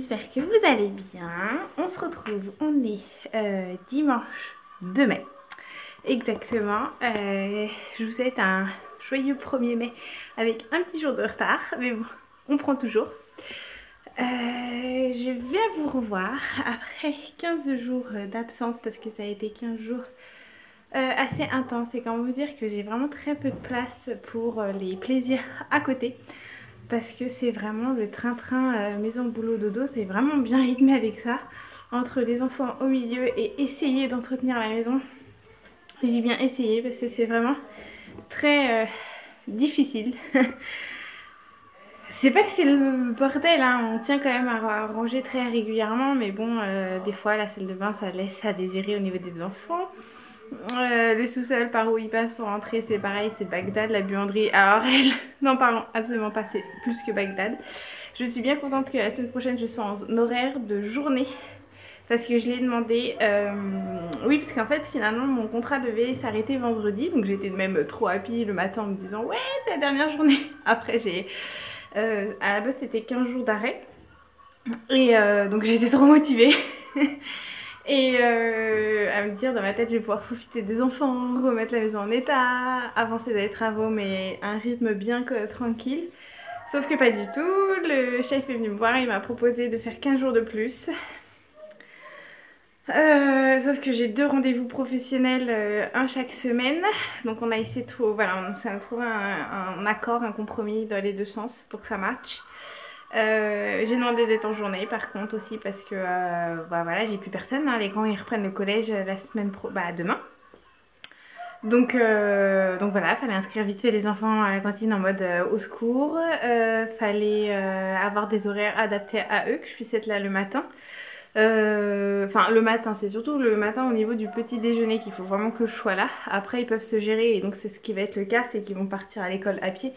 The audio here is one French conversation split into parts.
j'espère que vous allez bien. On se retrouve, on est dimanche 2 mai. Exactement. Je vous souhaite un joyeux 1er mai avec un petit jour de retard, mais bon, on prend toujours. Je viens vous revoir après 15 jours d'absence parce que ça a été 15 jours assez intense et comment vous dire que j'ai vraiment très peu de place pour les plaisirs à côté. Parce que c'est vraiment le train-train maison, boulot, dodo, c'est vraiment bien rythmé avec ça. Entre les enfants au milieu et essayer d'entretenir la maison. J'ai bien essayé parce que c'est vraiment très difficile. C'est pas que c'est le bordel, hein. On tient quand même à ranger très régulièrement. Mais bon, des fois la salle de bain ça laisse à désirer au niveau des enfants. Le sous-sol par où il passe pour entrer c'est pareil, c'est Bagdad. La buanderie, alors elle, n'en parlons absolument pas, c'est plus que Bagdad. Je suis bien contente que la semaine prochaine je sois en horaire de journée parce que je l'ai demandé. Oui, parce qu'en fait finalement mon contrat devait s'arrêter vendredi, donc j'étais même trop happy le matin en me disant ouais c'est la dernière journée. Après j'ai à la base c'était 15 jours d'arrêt et donc j'étais trop motivée. Et à me dire dans ma tête je vais pouvoir profiter des enfants, remettre la maison en état, avancer dans les travaux mais un rythme bien tranquille. Sauf que pas du tout, le chef est venu me voir, il m'a proposé de faire 15 jours de plus. Sauf que j'ai 2 rendez-vous professionnels, un chaque semaine. Donc on a essayé de trouver, voilà, on s'est trouvé un accord, un compromis dans les 2 sens pour que ça matche. J'ai demandé d'être en journée par contre aussi parce que bah, voilà, j'ai plus personne, hein. Les grands ils reprennent le collège la semaine demain. Donc voilà, fallait inscrire vite fait les enfants à la cantine en mode au secours. Fallait avoir des horaires adaptés à eux, que je puisse être là le matin. Enfin le matin, c'est surtout le matin au niveau du petit déjeuner qu'il faut vraiment que je sois là. Après ils peuvent se gérer et donc c'est ce qui va être le cas, c'est qu'ils vont partir à l'école à pied.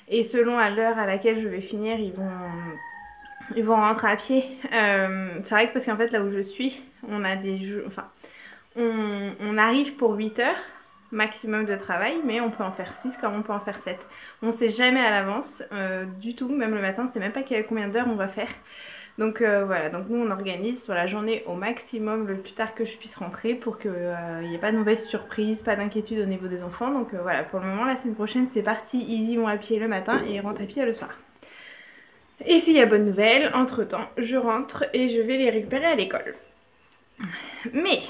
Et selon à l'heure à laquelle je vais finir, ils vont rentrer à pied. C'est vrai que parce qu'en fait là où je suis, on a des jeux, enfin on arrive pour 8 heures maximum de travail, mais on peut en faire 6 comme on peut en faire 7. On sait jamais à l'avance du tout, même le matin, on sait même pas combien d'heures on va faire. Donc voilà, donc nous on organise sur la journée au maximum le plus tard que je puisse rentrer pour qu'il n'y ait pas de mauvaise surprise, pas d'inquiétude au niveau des enfants. Donc voilà, pour le moment la semaine prochaine c'est parti, ils vont à pied le matin et ils rentrent à pied le soir. Et s'il y a bonne nouvelle, entre temps je rentre et je vais les récupérer à l'école. Mais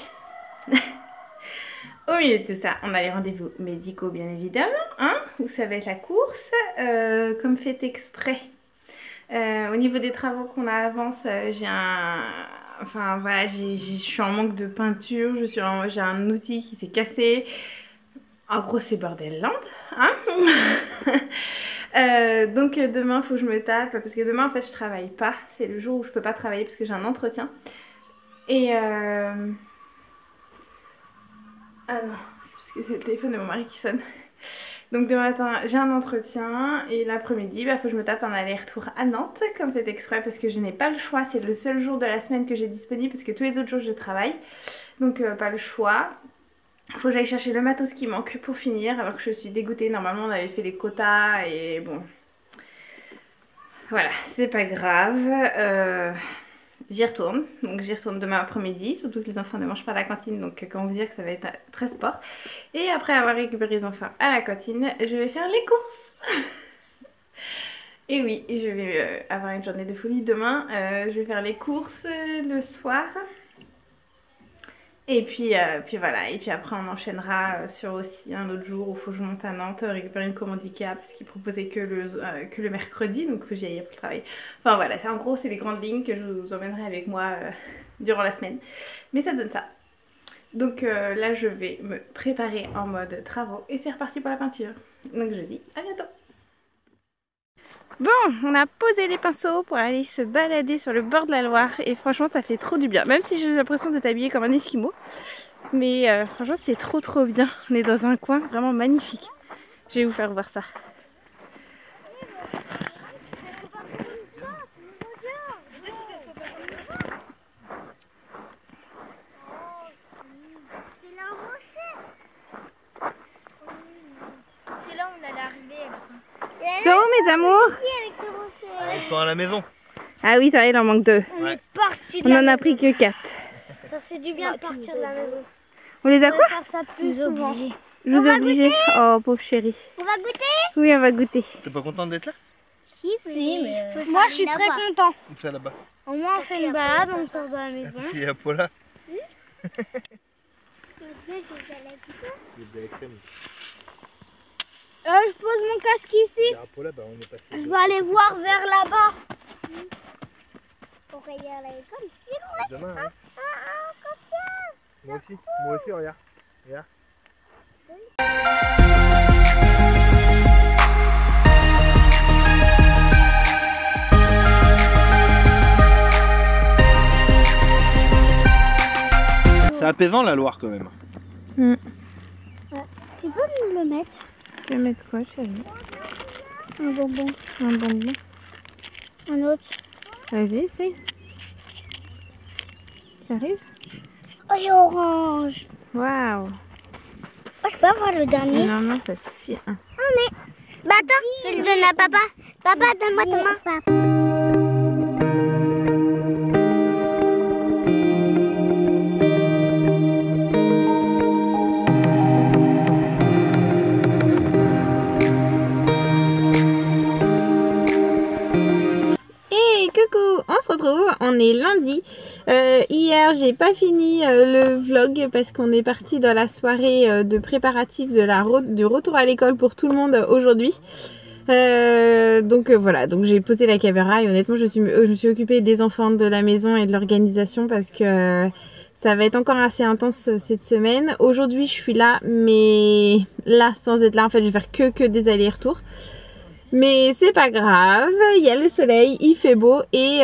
au milieu de tout ça, on a les rendez-vous médicaux bien évidemment, hein, où ça va être la course, comme fait exprès. Au niveau des travaux qu'on a à avance, j'ai un... Enfin voilà, je suis en manque de peinture, j'ai un outil qui s'est cassé. En gros c'est Bordelland, hein. Donc demain faut que je me tape, parce que demain en fait je travaille pas. C'est le jour où je peux pas travailler parce que j'ai un entretien. Et ah non, c'est parce que c'est le téléphone de mon mari qui sonne. Donc demain matin j'ai un entretien et l'après-midi faut que je me tape un aller-retour à Nantes comme fait exprès parce que je n'ai pas le choix, c'est le seul jour de la semaine que j'ai disponible parce que tous les autres jours je travaille, donc pas le choix. Il faut que j'aille chercher le matos qui manque pour finir alors que je suis dégoûtée, normalement on avait fait les quotas et bon voilà c'est pas grave. J'y retourne, donc j'y retourne demain après-midi, surtout que les enfants ne mangent pas à la cantine, donc comment vous dire que ça va être très sport. Et après avoir récupéré les enfants à la cantine, je vais faire les courses. Et oui, je vais avoir une journée de folie demain, je vais faire les courses le soir. Et puis voilà, et puis après on enchaînera sur aussi un autre jour où il faut que je monte à Nantes, récupérer une commande Ikea parce qu'ils proposaient que le mercredi, donc il faut que j'y aille pour le travail. Enfin voilà, en gros c'est les grandes lignes que je vous emmènerai avec moi durant la semaine. Mais ça donne ça. Donc là je vais me préparer en mode travaux et c'est reparti pour la peinture. Donc je dis à bientôt. Bon, on a posé les pinceaux pour aller se balader sur le bord de la Loire et franchement ça fait trop du bien, même si j'ai l'impression d'être habillée comme un esquimau. Mais franchement c'est trop bien, on est dans un coin vraiment magnifique. Je vais vous faire voir ça. C'est là où on allait arriver à la fin. Ça où mes amours? Ici avec le rocher. Ils sont à la maison. Ah oui, ça va, il en manque 2. Ouais. On en a pris que 4. Ça fait du bien de partir de la maison. On les a On va quoi? faire ça plus souvent. Je vous ai obligé. Oh, pauvre chérie. On va goûter? Oui, on va goûter. T'es pas contente d'être là? Si, mais moi je suis très content. Où ça là-bas? Au moins on fait une balade, on sort de la maison. Il y a Paula. Je pose mon casque ici. Paula, bah, on est passé. Je vais aller voir vers là-bas. Pour aller à l'école. Demain, hein. Moi aussi, regarde. Regarde. C'est apaisant la Loire quand même. Tu peux me le mettre? Tu veux mettre quoi, chérie? Un bonbon. Un bonbon. Un autre. Vas-y, essaye. Ça arrive? Oh, il est orange. Waouh. Oh, je peux avoir le dernier? Non, non, ça suffit. Bah attends, je vais le donner à papa. Papa, donne-moi ta main. Hey, coucou, on se retrouve, on est lundi. Hier, j'ai pas fini le vlog parce qu'on est parti dans la soirée de préparatifs du retour à l'école pour tout le monde aujourd'hui. Donc voilà, donc j'ai posé la caméra et honnêtement je me suis occupée des enfants, de la maison et de l'organisation parce que ça va être encore assez intense cette semaine. Aujourd'hui je suis là, mais là sans être là en fait je vais faire que des allers-retours. Mais c'est pas grave, il y a le soleil, il fait beau et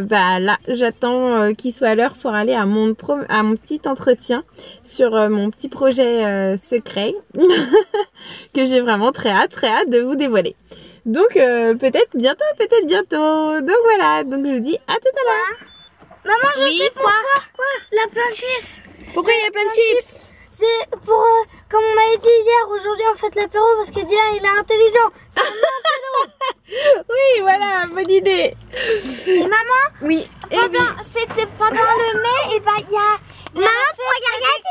bah là j'attends qu'il soit à l'heure pour aller à mon petit entretien sur mon petit projet secret que j'ai vraiment très hâte de vous dévoiler. Donc peut-être bientôt. Donc voilà, donc je vous dis à tout à l'heure. Maman, je sais pourquoi. La plein de chips. Pourquoi il y a plein de chips? C'est pour, comme on a dit hier, aujourd'hui on fait l'apéro parce que Dylan il est intelligent. C'est Oui, voilà, bonne idée. Et maman, Oui. c'était pendant le mai, et ben il y a... Maman,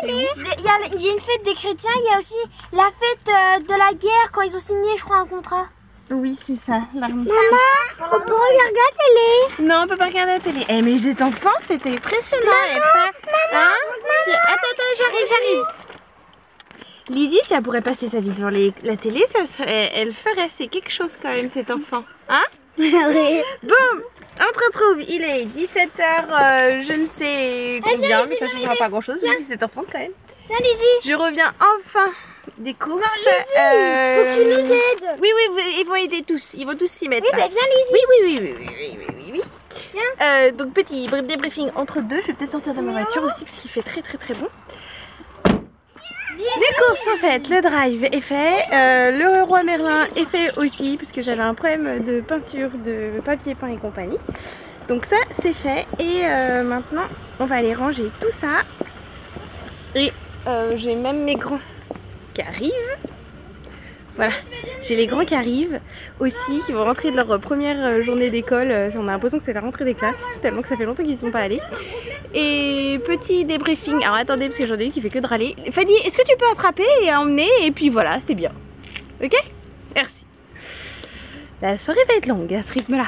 il y a une fête des chrétiens, il y a aussi la fête de la guerre quand ils ont signé, je crois, un contrat. Oui, c'est ça, l'armistice. Maman, on peut regarder la télé. Non, on peut pas regarder la télé. Eh mais cet enfant, c'était impressionnant. Attends, j'arrive. Lizzie, si elle pourrait passer sa vie devant la télé, elle ferait. C'est quelque chose quand même, cet enfant. Hein? Oui. Bon, on se retrouve. Il est 17h, je ne sais combien, mais ça ne changera pas grand-chose. Il est 17h30 quand même. Tiens, Lizzie. Je reviens enfin des courses. Faut que tu nous aides. Oui, ils vont aider tous. Ils vont tous s'y mettre. Oui, là. bah viens, Lizzie. Oui. Tiens. Donc petit débriefing entre deux. Je vais peut-être sortir de ma voiture aussi parce qu'il fait très bon. Les courses sont faites, le drive est fait, le roi Merlin est fait aussi parce que j'avais un problème de peinture, de papier peint et compagnie. Donc ça c'est fait et maintenant on va aller ranger tout ça. Et j'ai même mes grands qui arrivent. Voilà, j'ai les grands qui arrivent aussi, qui vont rentrer de leur première journée d'école. On a l'impression que c'est la rentrée des classes, tellement que ça fait longtemps qu'ils ne sont pas allés. Et petit débriefing, alors attendez parce que j'en ai une qui fait que de râler. Fanny, est-ce que tu peux attraper et emmener? Et puis voilà, c'est bien. Ok? Merci. La soirée va être longue à ce rythme-là.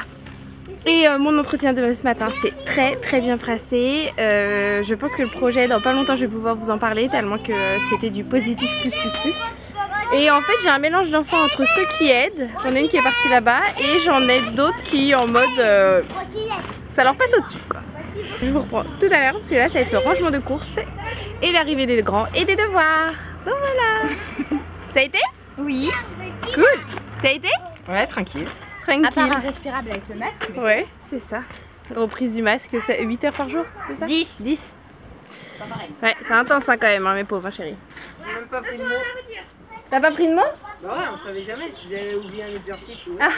Et mon entretien de ce matin s'est très bien passé. Je pense que le projet, dans pas longtemps, je vais pouvoir vous en parler tellement que c'était du positif plus. Et en fait j'ai un mélange d'enfants entre ceux qui aident, j'en ai une qui est partie là-bas et j'en ai d'autres qui en mode ça leur passe au-dessus quoi. Je vous reprends tout à l'heure parce que là ça va être le rangement de courses et l'arrivée des grands et des devoirs. Donc voilà. Ça a été? Oui. Cool. Ça a été? Ouais, tranquille. À part un respirable avec le masque. Ouais, c'est ça. Reprise du masque, c'est 8 heures par jour, c'est ça? 10. Pas pareil. Ouais, c'est intense hein, quand même, hein, mes pauvres chéris. J'ai même pas pris de mots. T'as pas pris de mots? Bah ouais, on savait jamais si j'avais oublié un exercice ou... Ah.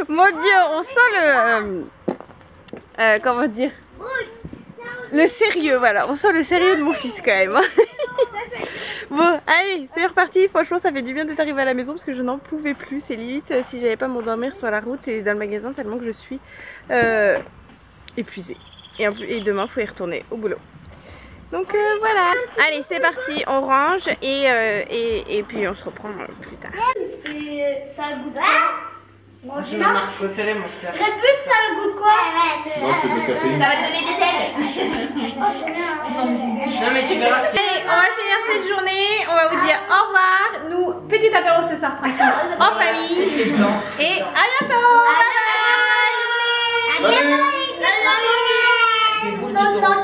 Mon Dieu, on sent le... comment dire? Le sérieux, voilà. On sent le sérieux de mon fils quand même. Bon, allez, c'est reparti. Franchement, ça fait du bien d'être arrivé à la maison parce que je n'en pouvais plus. C'est limite si j'avais pas m'endormir sur la route et dans le magasin tellement que je suis épuisée. Et demain, il faut y retourner au boulot. Donc voilà. Allez, c'est parti. On range et puis on se reprend plus tard. Ça a le goût de quoi? C'est ma marque préférée, mon frère. Red Bull, ça a le goût de quoi? Non, c'est de caféine. Ça va te donner des ailes. Non, mais tu verras ce qu'il y a. Allez, on va finir cette journée. On va vous dire au revoir. Nous, petit apéro ce soir tranquille, en famille. Et à bientôt. Bye bye. À bientôt. Des boules de taureau.